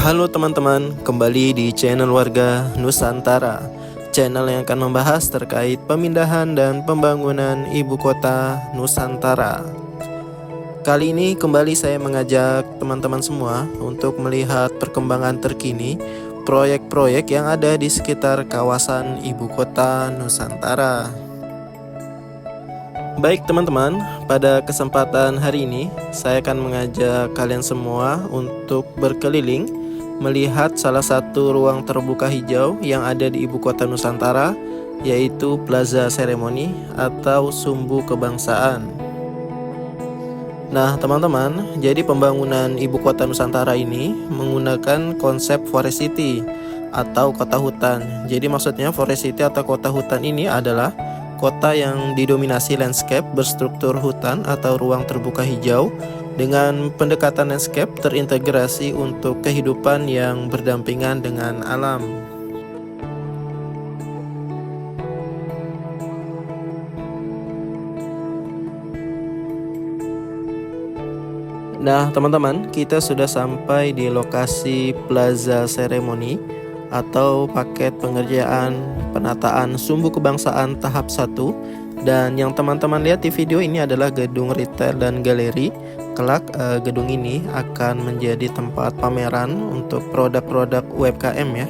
Halo teman-teman, kembali di channel Warga Nusantara, channel yang akan membahas terkait pemindahan dan pembangunan ibu kota Nusantara. Kali ini kembali saya mengajak teman-teman semua untuk melihat perkembangan terkini proyek-proyek yang ada di sekitar kawasan ibu kota Nusantara. Baik teman-teman, pada kesempatan hari ini saya akan mengajak kalian semua untuk berkeliling melihat salah satu ruang terbuka hijau yang ada di ibu kota Nusantara, yaitu Plaza Seremoni atau Sumbu Kebangsaan. Nah teman-teman, jadi pembangunan ibu kota Nusantara ini menggunakan konsep Forest City atau kota hutan. Jadi maksudnya Forest City atau kota hutan ini adalah kota yang didominasi landscape berstruktur hutan atau ruang terbuka hijau dengan pendekatan landscape terintegrasi untuk kehidupan yang berdampingan dengan alam. Nah teman-teman, kita sudah sampai di lokasi Plaza Seremoni atau paket pengerjaan penataan Sumbu Kebangsaan tahap 1. Dan yang teman-teman lihat di video ini adalah gedung retail dan galeri. Kelak gedung ini akan menjadi tempat pameran untuk produk-produk UMKM ya.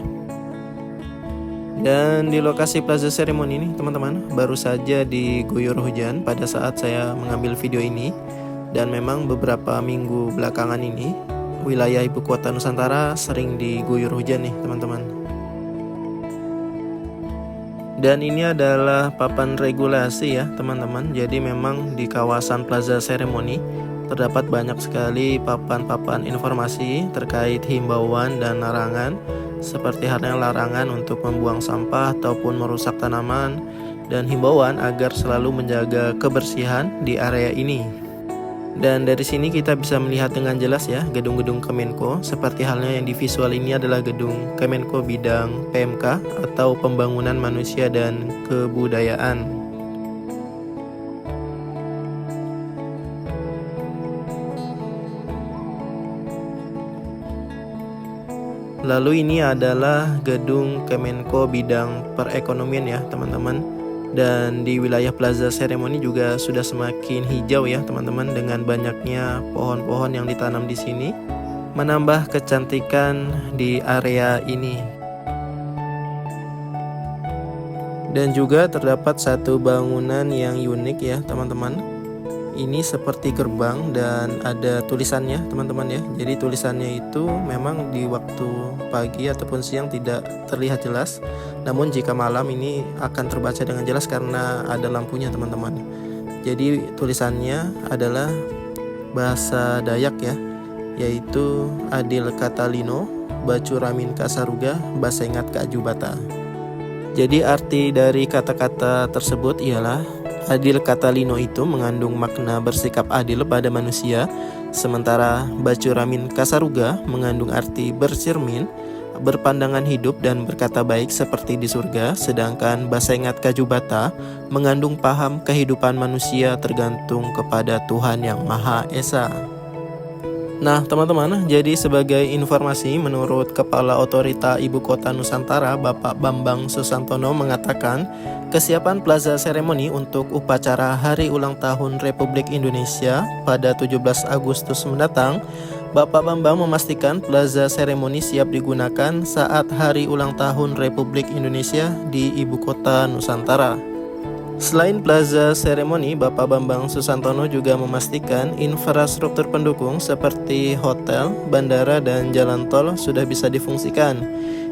Dan di lokasi Plaza Seremoni ini teman-teman, baru saja diguyur hujan pada saat saya mengambil video ini. Dan memang beberapa minggu belakangan ini wilayah ibu kota Nusantara sering diguyur hujan nih teman-teman. Dan ini adalah papan regulasi ya teman-teman. Jadi memang di kawasan Plaza Seremoni terdapat banyak sekali papan-papan informasi terkait himbauan dan larangan, seperti halnya larangan untuk membuang sampah ataupun merusak tanaman, dan himbauan agar selalu menjaga kebersihan di area ini. Dan dari sini kita bisa melihat dengan jelas ya gedung-gedung Kemenko, seperti halnya yang di visual ini adalah gedung Kemenko bidang PMK atau Pembangunan Manusia dan Kebudayaan. Lalu ini adalah gedung Kemenko bidang perekonomian ya teman-teman. Dan di wilayah Plaza Seremoni juga sudah semakin hijau ya teman-teman, dengan banyaknya pohon-pohon yang ditanam di sini menambah kecantikan di area ini. Dan juga terdapat satu bangunan yang unik ya teman-teman. Ini seperti gerbang dan ada tulisannya teman-teman ya. Jadi tulisannya itu memang di waktu pagi ataupun siang tidak terlihat jelas, namun jika malam ini akan terbaca dengan jelas karena ada lampunya teman-teman. Jadi tulisannya adalah bahasa Dayak ya, yaitu Adil Katalino Bacuramin Kasaruga Basengat Kajubata. Jadi arti dari kata-kata tersebut ialah Adil Katalino itu mengandung makna bersikap adil pada manusia, sementara Bacuramin Kasaruga mengandung arti bercermin, berpandangan hidup dan berkata baik seperti di surga, sedangkan Basengat Kajubata mengandung paham kehidupan manusia tergantung kepada Tuhan Yang Maha Esa. Nah teman-teman, jadi sebagai informasi, menurut Kepala Otorita Ibu Kota Nusantara Bapak Bambang Susantono mengatakan kesiapan Plaza Seremoni untuk upacara Hari Ulang Tahun Republik Indonesia pada 17 Agustus mendatang. Bapak Bambang memastikan Plaza Seremoni siap digunakan saat Hari Ulang Tahun Republik Indonesia di Ibu Kota Nusantara. Selain Plaza Seremoni, Bapak Bambang Susantono juga memastikan infrastruktur pendukung seperti hotel, bandara, dan jalan tol sudah bisa difungsikan.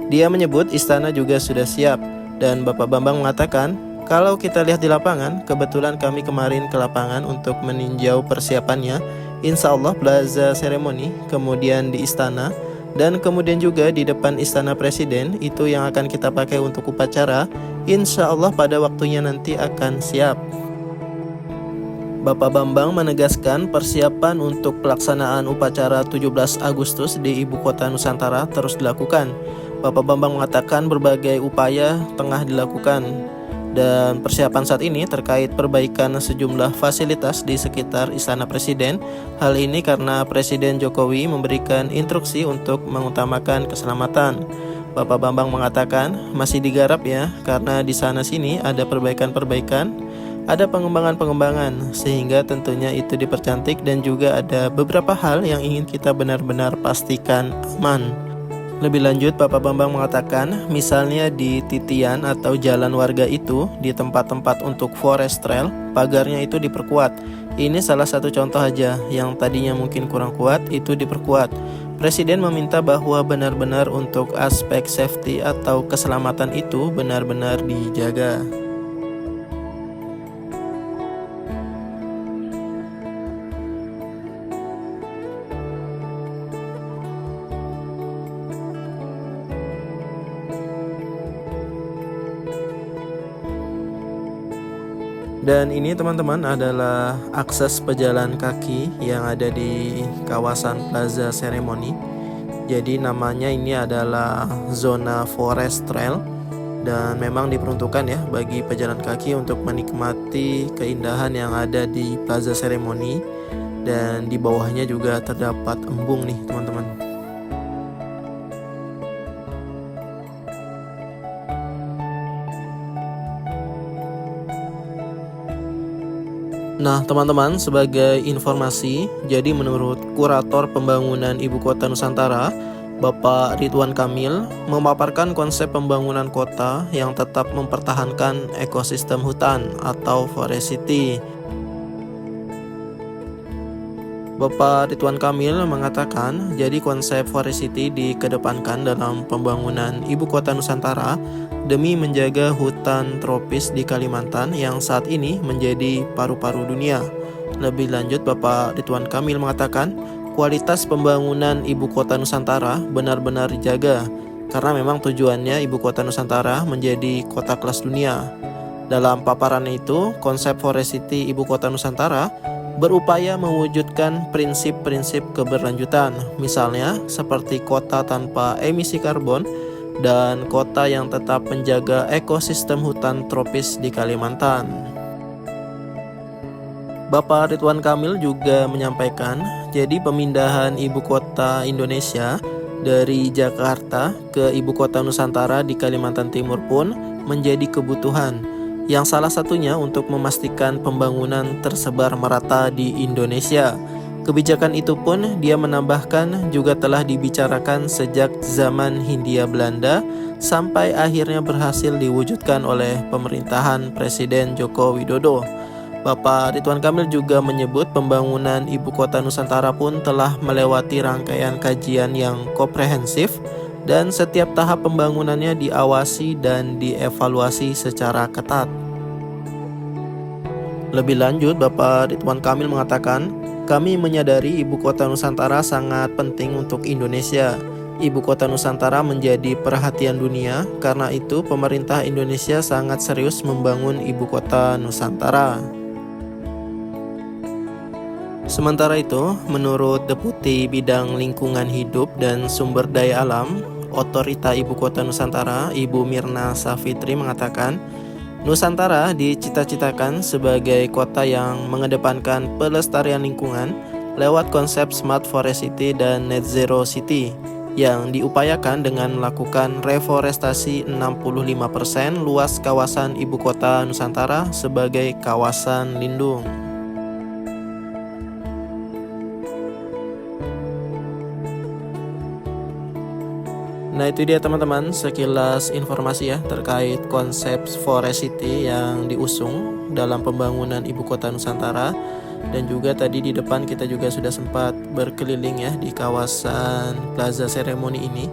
Dia menyebut istana juga sudah siap, dan Bapak Bambang mengatakan, kalau kita lihat di lapangan, kebetulan kami kemarin ke lapangan untuk meninjau persiapannya. Insya Allah Plaza Seremoni, kemudian di istana, dan kemudian juga di depan istana presiden, itu yang akan kita pakai untuk upacara. Insya Allah pada waktunya nanti akan siap. Bapak Bambang menegaskan persiapan untuk pelaksanaan upacara 17 Agustus di Ibu Kota Nusantara terus dilakukan. Bapak Bambang mengatakan berbagai upaya tengah dilakukan. Dan persiapan saat ini terkait perbaikan sejumlah fasilitas di sekitar Istana Presiden. Hal ini karena Presiden Jokowi memberikan instruksi untuk mengutamakan keselamatan. Bapak Bambang mengatakan masih digarap ya, karena di sana sini ada perbaikan-perbaikan, ada pengembangan-pengembangan, sehingga tentunya itu dipercantik dan juga ada beberapa hal yang ingin kita benar-benar pastikan aman. Lebih lanjut, Bapak Bambang mengatakan, misalnya di titian atau jalan warga itu, di tempat-tempat untuk forest trail, pagarnya itu diperkuat. Ini salah satu contoh aja, yang tadinya mungkin kurang kuat, itu diperkuat. Presiden meminta bahwa benar-benar untuk aspek safety atau keselamatan itu benar-benar dijaga. Dan ini teman-teman adalah akses pejalan kaki yang ada di kawasan Plaza Seremoni. Jadi namanya ini adalah zona forest trail dan memang diperuntukkan ya bagi pejalan kaki untuk menikmati keindahan yang ada di Plaza Seremoni. Dan di bawahnya juga terdapat embung nih teman-teman. Nah teman-teman, sebagai informasi, jadi menurut Kurator Pembangunan Ibu Kota Nusantara, Bapak Ridwan Kamil memaparkan konsep pembangunan kota yang tetap mempertahankan ekosistem hutan atau forest city. Bapak Ridwan Kamil mengatakan, jadi konsep forest city dikedepankan dalam pembangunan Ibu Kota Nusantara demi menjaga hutan tropis di Kalimantan yang saat ini menjadi paru-paru dunia. Lebih lanjut, Bapak Ridwan Kamil mengatakan, kualitas pembangunan Ibu Kota Nusantara benar-benar dijaga karena memang tujuannya Ibu Kota Nusantara menjadi kota kelas dunia. Dalam paparannya itu, konsep forest city Ibu Kota Nusantara berupaya mewujudkan prinsip-prinsip keberlanjutan, misalnya seperti kota tanpa emisi karbon dan kota yang tetap menjaga ekosistem hutan tropis di Kalimantan. Bapak Ridwan Kamil juga menyampaikan, jadi pemindahan ibu kota Indonesia dari Jakarta ke ibu kota Nusantara di Kalimantan Timur pun menjadi kebutuhan, yang salah satunya untuk memastikan pembangunan tersebar merata di Indonesia. Kebijakan itu pun dia menambahkan juga telah dibicarakan sejak zaman Hindia Belanda sampai akhirnya berhasil diwujudkan oleh pemerintahan Presiden Joko Widodo. Bapak Ridwan Kamil juga menyebut pembangunan Ibu Kota Nusantara pun telah melewati rangkaian kajian yang komprehensif dan setiap tahap pembangunannya diawasi dan dievaluasi secara ketat. Lebih lanjut, Bapak Ridwan Kamil mengatakan, kami menyadari Ibu Kota Nusantara sangat penting untuk Indonesia. Ibu Kota Nusantara menjadi perhatian dunia, karena itu pemerintah Indonesia sangat serius membangun Ibu Kota Nusantara. Sementara itu, menurut Deputi Bidang Lingkungan Hidup dan Sumber Daya Alam, Otorita Ibu Kota Nusantara, Ibu Mirna Safitri mengatakan, Nusantara dicita-citakan sebagai kota yang mengedepankan pelestarian lingkungan lewat konsep Smart Forest City dan Net Zero City yang diupayakan dengan melakukan reforestasi 65% luas kawasan Ibu Kota Nusantara sebagai kawasan lindung. Nah itu dia teman-teman, sekilas informasi ya terkait konsep Forest City yang diusung dalam pembangunan Ibu Kota Nusantara. Dan juga tadi di depan kita juga sudah sempat berkeliling ya di kawasan Plaza Seremoni ini.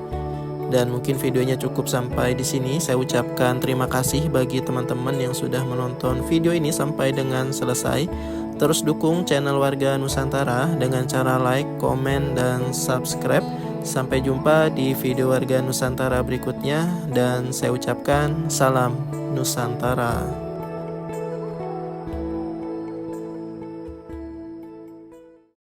Dan mungkin videonya cukup sampai di sini. Saya ucapkan terima kasih bagi teman-teman yang sudah menonton video ini sampai dengan selesai. Terus dukung channel Warga Nusantara dengan cara like, komen, dan subscribe. Sampai jumpa di video Warga Nusantara berikutnya dan saya ucapkan salam Nusantara.